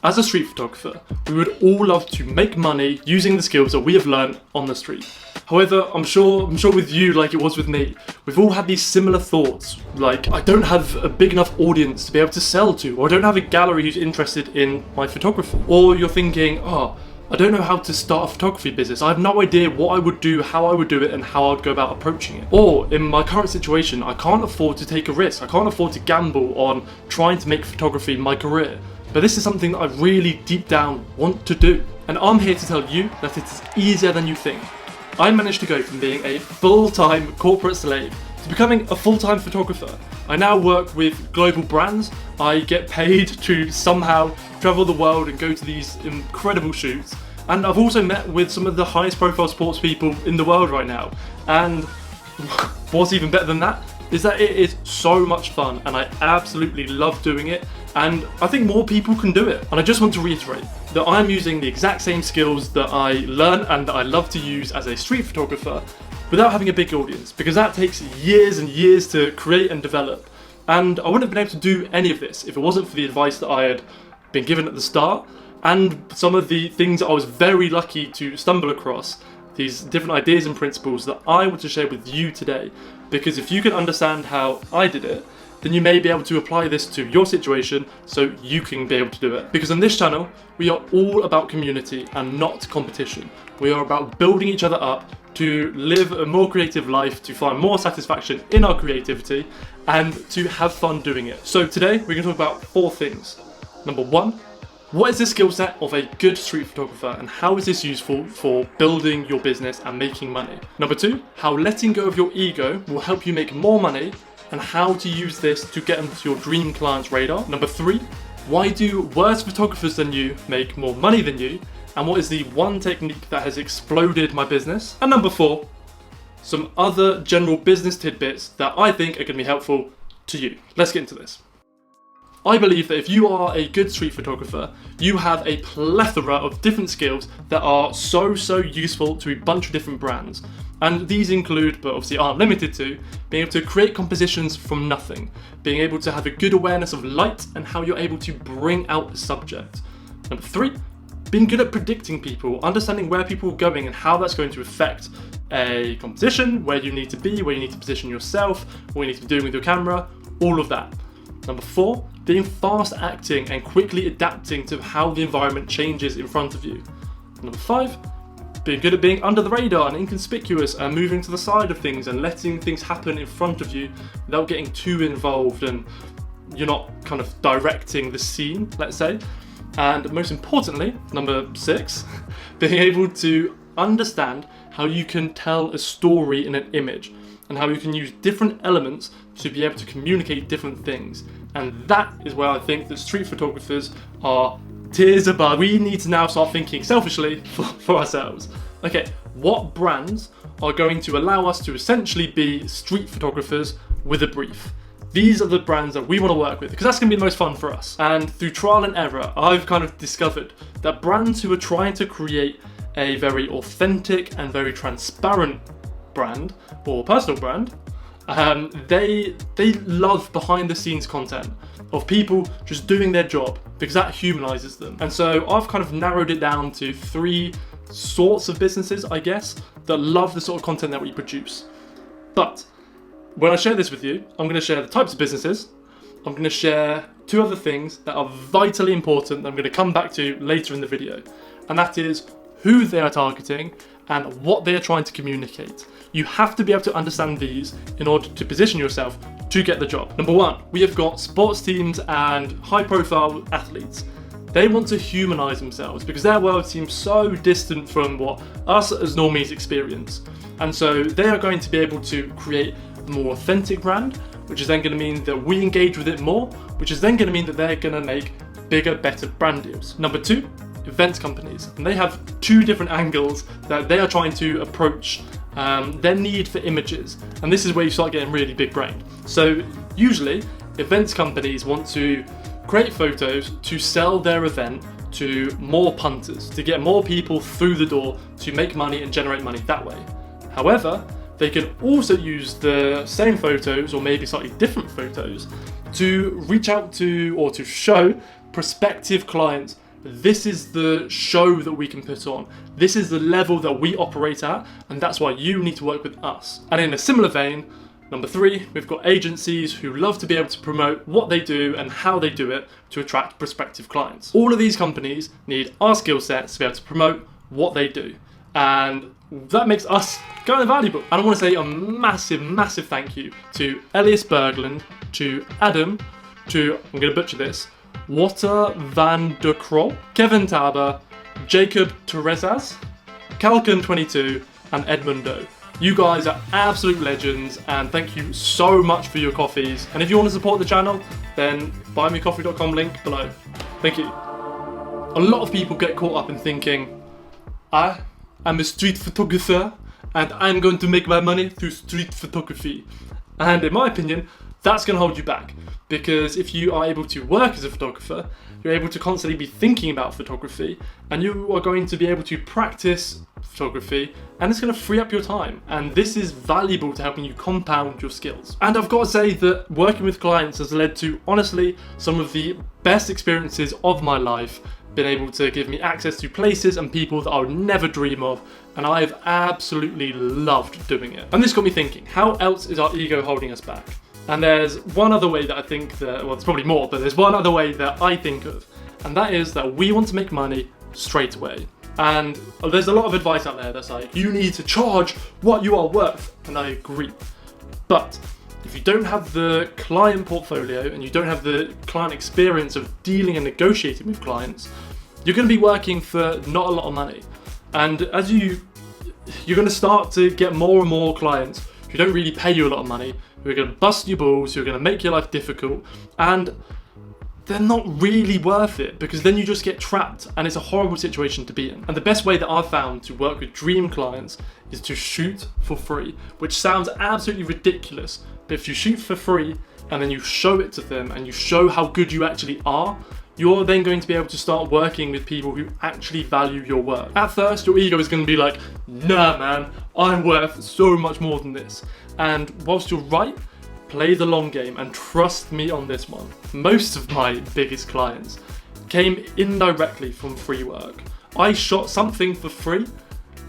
As a street photographer, we would all love to make money using the skills that we have learned on the street. However, I'm sure with you, like it was with me, we've all had these similar thoughts, like I don't have a big enough audience to be able to sell to, or I don't have a gallery who's interested in my photography. Or you're thinking, I don't know how to start a photography business. I have no idea what I would do, how I would do it, and how I'd go about approaching it. Or in my current situation, I can't afford to take a risk. I can't afford to gamble on trying to make photography my career. But this is something that I really deep down want to do. And I'm here to tell you that it is easier than you think. I managed to go from being a full-time corporate slave to becoming a full-time photographer. I now work with global brands. I get paid to somehow travel the world and go to these incredible shoots. And I've also met with some of the highest profile sports people in the world right now. And what's even better than that is that it is so much fun and I absolutely love doing it, and I think more people can do it. And I just want to reiterate that I'm using the exact same skills that I learned and that I love to use as a street photographer without having a big audience, because that takes years and years to create and develop. And I wouldn't have been able to do any of this if it wasn't for the advice that I had been given at the start, and some of the things that I was very lucky to stumble across, these different ideas and principles that I want to share with you today. Because if you can understand how I did it, then you may be able to apply this to your situation so you can be able to do it. Because on this channel, we are all about community and not competition. We are about building each other up to live a more creative life, to find more satisfaction in our creativity, and to have fun doing it. So today, we're going to talk about 4 things. Number 1, what is the skill set of a good street photographer and how is this useful for building your business and making money? Number 2, how letting go of your ego will help you make more money and how to use this to get onto your dream client's radar. Number 3, why do worse photographers than you make more money than you? And what is the one technique that has exploded my business? And number 4, some other general business tidbits that I think are going to be helpful to you. Let's get into this. I believe that if you are a good street photographer, you have a plethora of different skills that are so useful to a bunch of different brands. And these include, but obviously aren't limited to, being able to create compositions from nothing, being able to have a good awareness of light and how you're able to bring out the subject. Number 3, being good at predicting people, understanding where people are going and how that's going to affect a composition, where you need to be, where you need to position yourself, what you need to be doing with your camera, all of that. Number 4, being fast acting and quickly adapting to how the environment changes in front of you. Number 5, being good at being under the radar and inconspicuous and moving to the side of things and letting things happen in front of you without getting too involved and you're not kind of directing the scene, let's say. And most importantly, number 6, being able to understand how you can tell a story in an image and how you can use different elements to be able to communicate different things. And that is where I think that street photographers are tiers above. We need to now start thinking selfishly for ourselves. Okay, what brands are going to allow us to essentially be street photographers with a brief? These are the brands that we want to work with, because that's going to be the most fun for us. And through trial and error, I've kind of discovered that brands who are trying to create a very authentic and very transparent brand or personal brand, they love behind the scenes content of people just doing their job, because that humanizes them. And so I've kind of narrowed it down to 3 sorts of businesses, I guess, that love the sort of content that we produce. But when I share this with you, I'm going to share the types of businesses. I'm going to share 2 other things that are vitally important that I'm going to come back to later in the video. And that is who they are targeting and what they are trying to communicate. You have to be able to understand these in order to position yourself to get the job. Number 1, we have got sports teams and high profile athletes. They want to humanize themselves because their world seems so distant from what us as normies experience. And so they are going to be able to create a more authentic brand, which is then going to mean that we engage with it more, which is then going to mean that they're going to make bigger, better brand deals. Number 2, events companies. And they have 2 different angles that they are trying to approach their need for images. And this is where you start getting really big brained. So usually events companies want to create photos to sell their event to more punters, to get more people through the door, to make money and generate money that way. However, they can also use the same photos, or maybe slightly different photos, to reach out to or to show prospective clients but this is the show that we can put on. This is the level that we operate at, and that's why you need to work with us. And in a similar vein, number 3, we've got agencies who love to be able to promote what they do and how they do it to attract prospective clients. All of these companies need our skill sets to be able to promote what they do. And that makes us kind of valuable. And I want to say a massive, massive thank you to Elias Berglund, to Adam, to, I'm going to butcher this, Water van der Krol, Kevin Taber, Jacob Teresas, Kalkin22, and Edmundo. You guys are absolute legends, and thank you so much for your coffees. And if you want to support the channel, then buymeacoffee.com, link below. Thank you. A lot of people get caught up in thinking, I am a street photographer and I'm going to make my money through street photography. And in my opinion, that's going to hold you back, because if you are able to work as a photographer, you're able to constantly be thinking about photography, and you are going to be able to practice photography, and it's going to free up your time. And this is valuable to helping you compound your skills. And I've got to say that working with clients has led to, honestly, some of the best experiences of my life. Been able to give me access to places and people that I would never dream of, and I have absolutely loved doing it. And this got me thinking, how else is our ego holding us back? And there's one other way that I think that, well, there's probably more, but there's one other way that I think of, and that is that we want to make money straight away. And there's a lot of advice out there that's like, you need to charge what you are worth, and I agree. But if you don't have the client portfolio and you don't have the client experience of dealing and negotiating with clients, you're going to be working for not a lot of money. And as you're going to start to get more and more clients who don't really pay you a lot of money, who are going to bust your balls, who are going to make your life difficult, and they're not really worth it, because then you just get trapped and it's a horrible situation to be in. And the best way that I've found to work with dream clients is to shoot for free, which sounds absolutely ridiculous, but if you shoot for free and then you show it to them and you show how good you actually are, you're then going to be able to start working with people who actually value your work. At first, your ego is going to be like, nah man, I'm worth so much more than this. And whilst you're right, play the long game and trust me on this one. Most of my biggest clients came indirectly from free work. I shot something for free,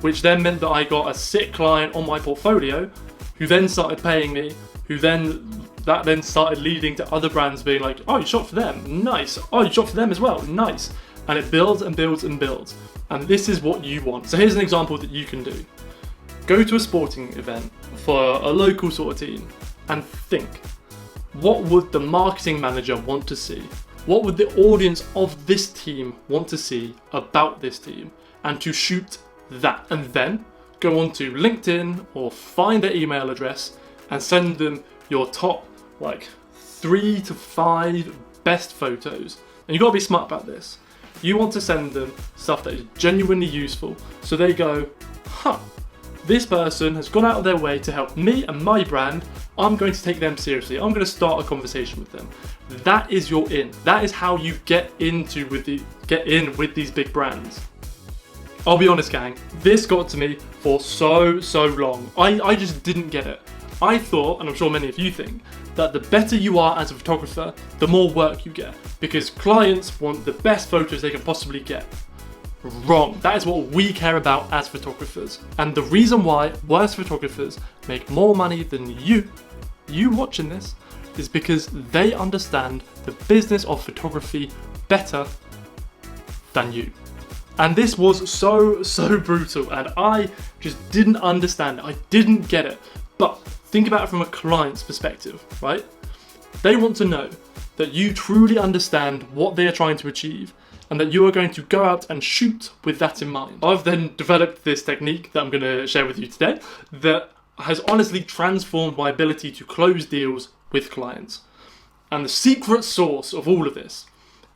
which then meant that I got a sick client on my portfolio, who then started paying me, that then started leading to other brands being like, oh, you shot for them, nice. Oh, you shot for them as well, nice. And it builds and builds and builds. And this is what you want. So here's an example that you can do. Go to a sporting event for a local sort of team and think, what would the marketing manager want to see? What would the audience of this team want to see about this team? And to shoot that. And then go on to LinkedIn or find their email address and send them your top 3 to 5 best photos. And you've got to be smart about this. You want to send them stuff that is genuinely useful, so they go, huh, this person has gone out of their way to help me and my brand. I'm going to take them seriously. I'm going to start a conversation with them. That is your in. That is how you get in with these big brands. I'll be honest, gang, this got to me for so long. I just didn't get it. I thought, and I'm sure many of you think, that the better you are as a photographer, the more work you get, because clients want the best photos they can possibly get. Wrong. That is what we care about as photographers. And the reason why worse photographers make more money than you watching this, is because they understand the business of photography better than you. And this was so brutal, and I just didn't understand it. I didn't get it. But think about it from a client's perspective, right? They want to know that you truly understand what they are trying to achieve, and that you are going to go out and shoot with that in mind. I've then developed this technique that I'm going to share with you today that has honestly transformed my ability to close deals with clients. And the secret sauce of all of this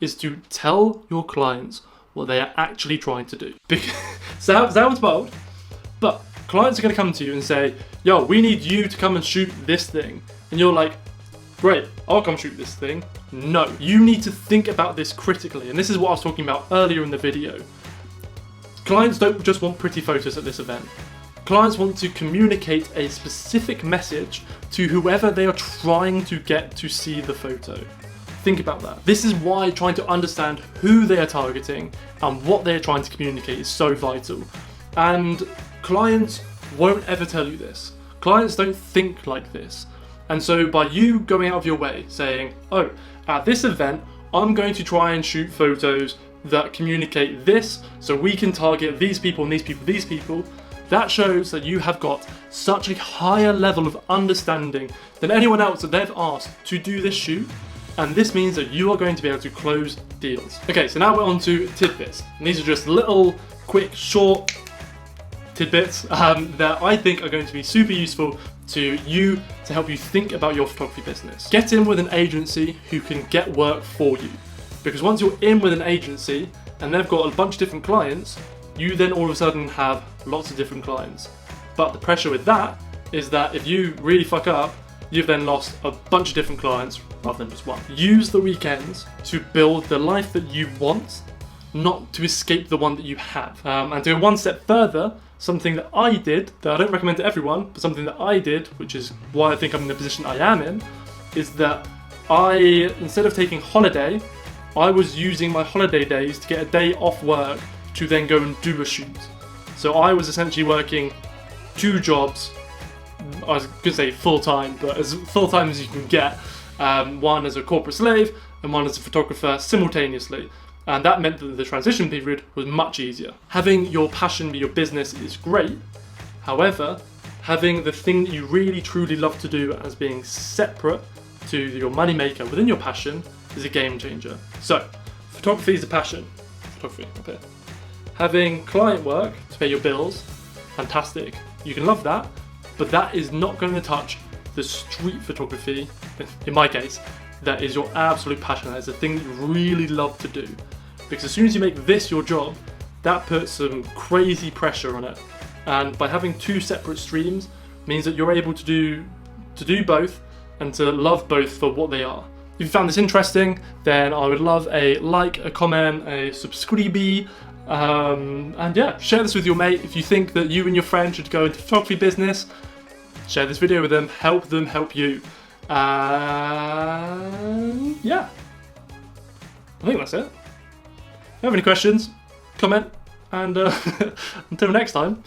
is to tell your clients what they are actually trying to do. Sounds bold, but clients are going to come to you and say, yo, we need you to come and shoot this thing. And you're like, great, I'll come shoot this thing. No, you need to think about this critically. And this is what I was talking about earlier in the video. Clients don't just want pretty photos at this event. Clients want to communicate a specific message to whoever they are trying to get to see the photo. Think about that. This is why trying to understand who they are targeting and what they're trying to communicate is so vital. And clients won't ever tell you this. Clients don't think like this. And so by you going out of your way saying, oh, at this event, I'm going to try and shoot photos that communicate this so we can target these people and these people, these people, that shows that you have got such a higher level of understanding than anyone else that they've asked to do this shoot. And this means that you are going to be able to close deals. Okay, so now we're on to tidbits. And these are just little, quick, short tidbits that I think are going to be super useful to you to help you think about your photography business. Get in with an agency who can get work for you. Because once you're in with an agency and they've got a bunch of different clients, you then all of a sudden have lots of different clients. But the pressure with that is that if you really fuck up, you've then lost a bunch of different clients rather than just one. Use the weekends to build the life that you want, not to escape the one that you have. And to go one step further, something that I did, that I don't recommend to everyone, but something that I did, which is why I think I'm in the position I am in, is that I, instead of taking holiday, I was using my holiday days to get a day off work to then go and do a shoot. So I was essentially working 2 jobs, I was going to say full-time, but as full-time as you can get, one as a corporate slave and one as a photographer simultaneously. And that meant that the transition period was much easier. Having your passion be your business is great. However, having the thing that you really truly love to do as being separate to your moneymaker within your passion is a game changer. So, photography is a passion. Photography, up here. Having client work to pay your bills, fantastic. You can love that, but that is not going to touch the street photography, in my case, that is your absolute passion. That is the thing that you really love to do. Because as soon as you make this your job, that puts some crazy pressure on it. And by having 2 separate streams means that you're able to do both and to love both for what they are. If you found this interesting, then I would love a like, a comment, a subscribe, and yeah, share this with your mate. If you think that you and your friend should go into photography business, share this video with them help you. Yeah, I think that's it. If you have any questions, comment, and until next time,